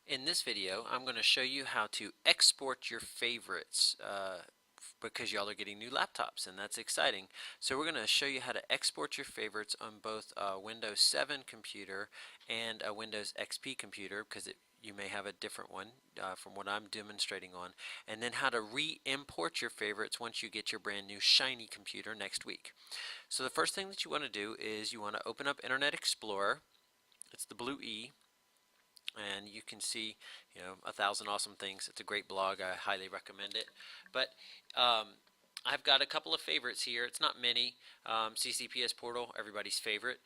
In this video, I'm going to show you how to export your favorites because y'all are getting new laptops, and that's exciting. So we're going to show you how to export your favorites on both a Windows 7 computer and a Windows XP computer, because you may have a different one from what I'm demonstrating on, and then how to re-import your favorites once you get your brand new shiny computer next week. So the first thing that you want to do is you want to open up Internet Explorer. It's the blue E, and you can see, 1,000 awesome things. It's a great blog. I highly recommend it. But I've got a couple of favorites here. It's not many. CCPS Portal, everybody's favorite.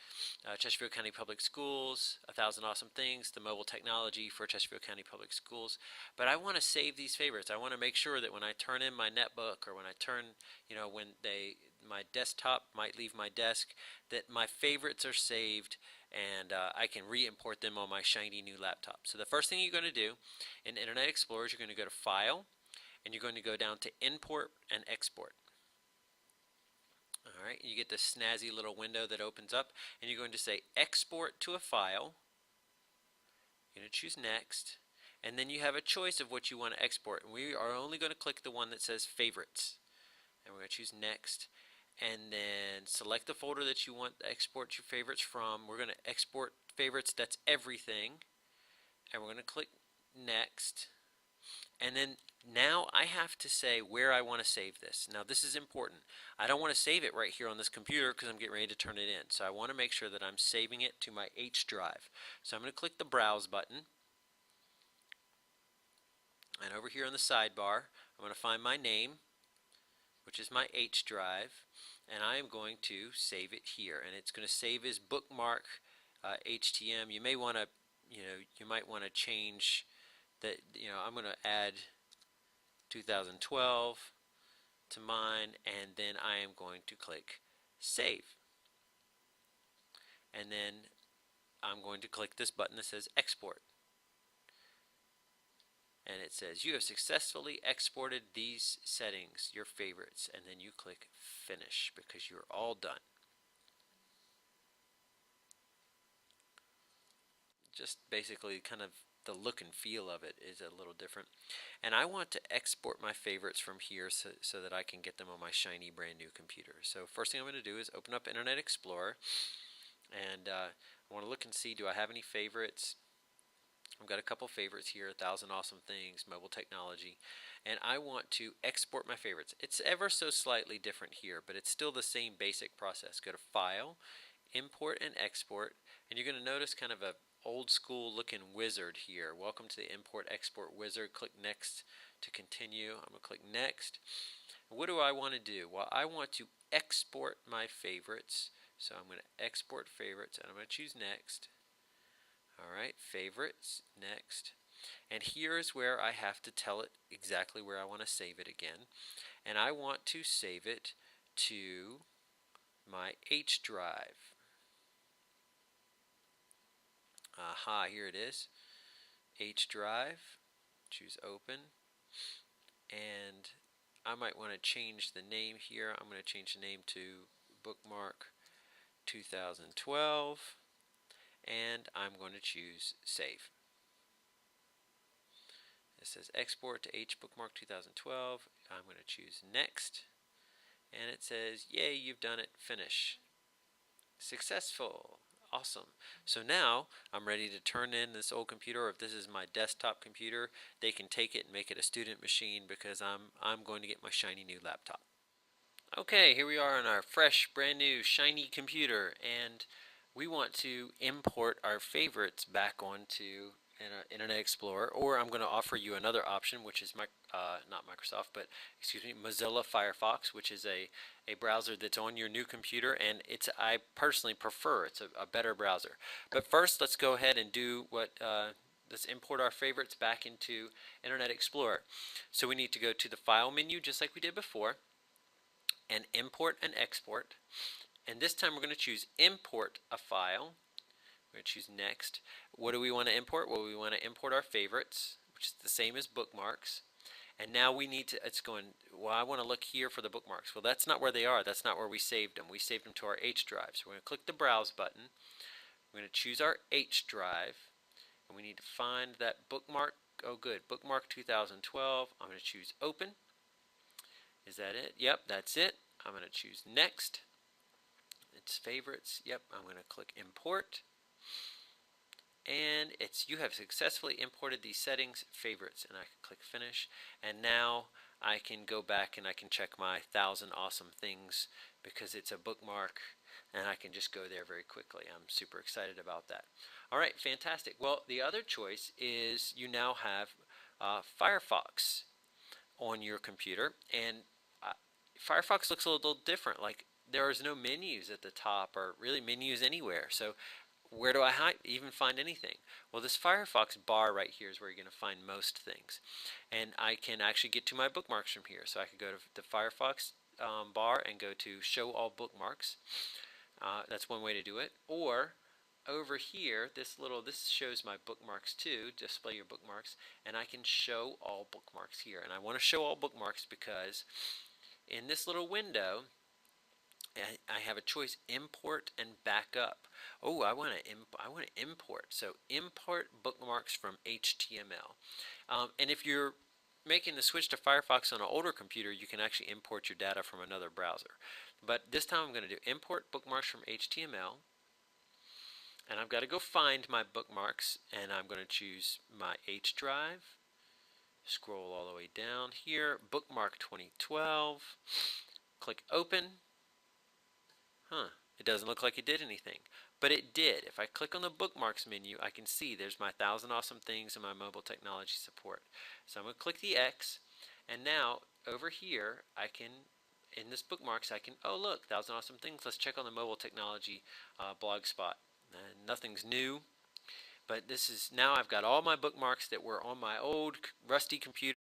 Chesterfield County Public Schools, 1,000 Awesome Things, the mobile technology for Chesterfield County Public Schools. But I want to save these favorites. I want to make sure that when I turn in my netbook, or when I turn, my desktop might leave my desk, that my favorites are saved, and I can re-import them on my shiny new laptop. So the first thing you're going to do in Internet Explorer is you're going to go to File, and you're going to go down to Import and Export. Alright, you get this snazzy little window that opens up, and you're going to say Export to a File. You're going to choose Next, and then you have a choice of what you want to export. And we are only going to click the one that says Favorites, and we're going to choose Next, and then select the folder that you want to export your favorites from. We're going to export favorites, that's everything, and we're going to click Next. And then now I have to say where I want to save this. Now this is important. I don't want to save it right here on this computer because I'm getting ready to turn it in. So I want to make sure that I'm saving it to my H drive. So I'm going to click the Browse button. And over here on the sidebar, I'm going to find my name, which is my H drive, and I am going to save it here. And it's going to save as bookmark HTM. You may want to, you might want to change that. I'm going to add 2012 to mine, and then I am going to click Save. And then I'm going to click this button that says Export. And it says you have successfully exported these settings, your favorites, and then you click Finish because you're all done. Just basically kind of the look and feel of it is a little different. And I want to export my favorites from here so that I can get them on my shiny brand new computer. So first thing I'm going to do is open up Internet Explorer, and I want to look and see, do I have any favorites? I've got a couple favorites here, 1,000 Awesome Things, mobile technology, and I want to export my favorites. It's ever so slightly different here, but it's still the same basic process. Go to File, Import and Export, and you're going to notice kind of a old school looking wizard here. Welcome to the Import Export Wizard. Click Next to continue. I'm going to click Next. What do I want to do? Well, I want to export my favorites. So I'm going to export favorites, and I'm going to choose Next. Alright, favorites, next. And here is where I have to tell it exactly where I want to save it again. And I want to save it to my H drive. Aha, here it is. H drive, choose Open. And I might want to change the name here. I'm going to change the name to Bookmark 2012. And I'm going to choose Save. It says Export to H Bookmark 2012. I'm going to choose Next. And it says, yay, you've done it. Finish. Successful. Awesome. So now I'm ready to turn in this old computer, or if this is my desktop computer, they can take it and make it a student machine because I'm going to get my shiny new laptop. Okay, here we are on our fresh, brand new, shiny computer, and we want to import our favorites back onto Internet Explorer, or I'm going to offer you another option, which is not Microsoft, but excuse me, Mozilla Firefox, which is a browser that's on your new computer, and I personally prefer. It's a better browser. But first, let's go ahead and do let's import our favorites back into Internet Explorer. So we need to go to the File menu, just like we did before, and Import and Export. And this time we're going to choose Import a File. We're going to choose Next. What do we want to import? Well, we want to import our favorites, which is the same as bookmarks. And now we need to, well, I want to look here for the bookmarks. Well, that's not where they are. That's not where we saved them. We saved them to our H drive. So we're going to click the Browse button. We're going to choose our H drive. and we need to find that bookmark. Oh good, bookmark 2012. I'm going to choose open. Is that it? Yep, that's it. I'm going to choose next. It's favorites. Yep, I'm going to click import. And it's you have successfully imported these settings, favorites, and I can click finish. And now I can go back and I can check my 1,000 awesome things because it's a bookmark and I can just go there very quickly. I'm super excited about that. All right, fantastic. Well, the other choice is you now have Firefox on your computer, and uh, Firefox looks a little different. Like there is no menus at the top or really menus anywhere. So where do I even find anything? Well, this Firefox bar right here is where you're going to find most things. And I can actually get to my bookmarks from here. So I could go to the Firefox bar and go to show all bookmarks. That's one way to do it. Or over here, this shows my bookmarks too, display your bookmarks, and I can show all bookmarks here. And I want to show all bookmarks because in this little window, I have a choice: import and backup. Oh, I want to import. So import bookmarks from HTML. And if you're making the switch to Firefox on an older computer, you can actually import your data from another browser. But this time I'm going to do import bookmarks from HTML. And I've got to go find my bookmarks, and I'm going to choose my H drive. Scroll all the way down here, bookmark 2012. Click open. It doesn't look like it did anything, but it did. If I click on the bookmarks menu, I can see there's my 1,000 awesome things and my mobile technology support. So I'm going to click the X, and now over here I can, in this bookmarks, I can, oh look, 1,000 awesome things. Let's check on the mobile technology blog spot. Nothing's new, but this is, now I've got all my bookmarks that were on my old rusty computer.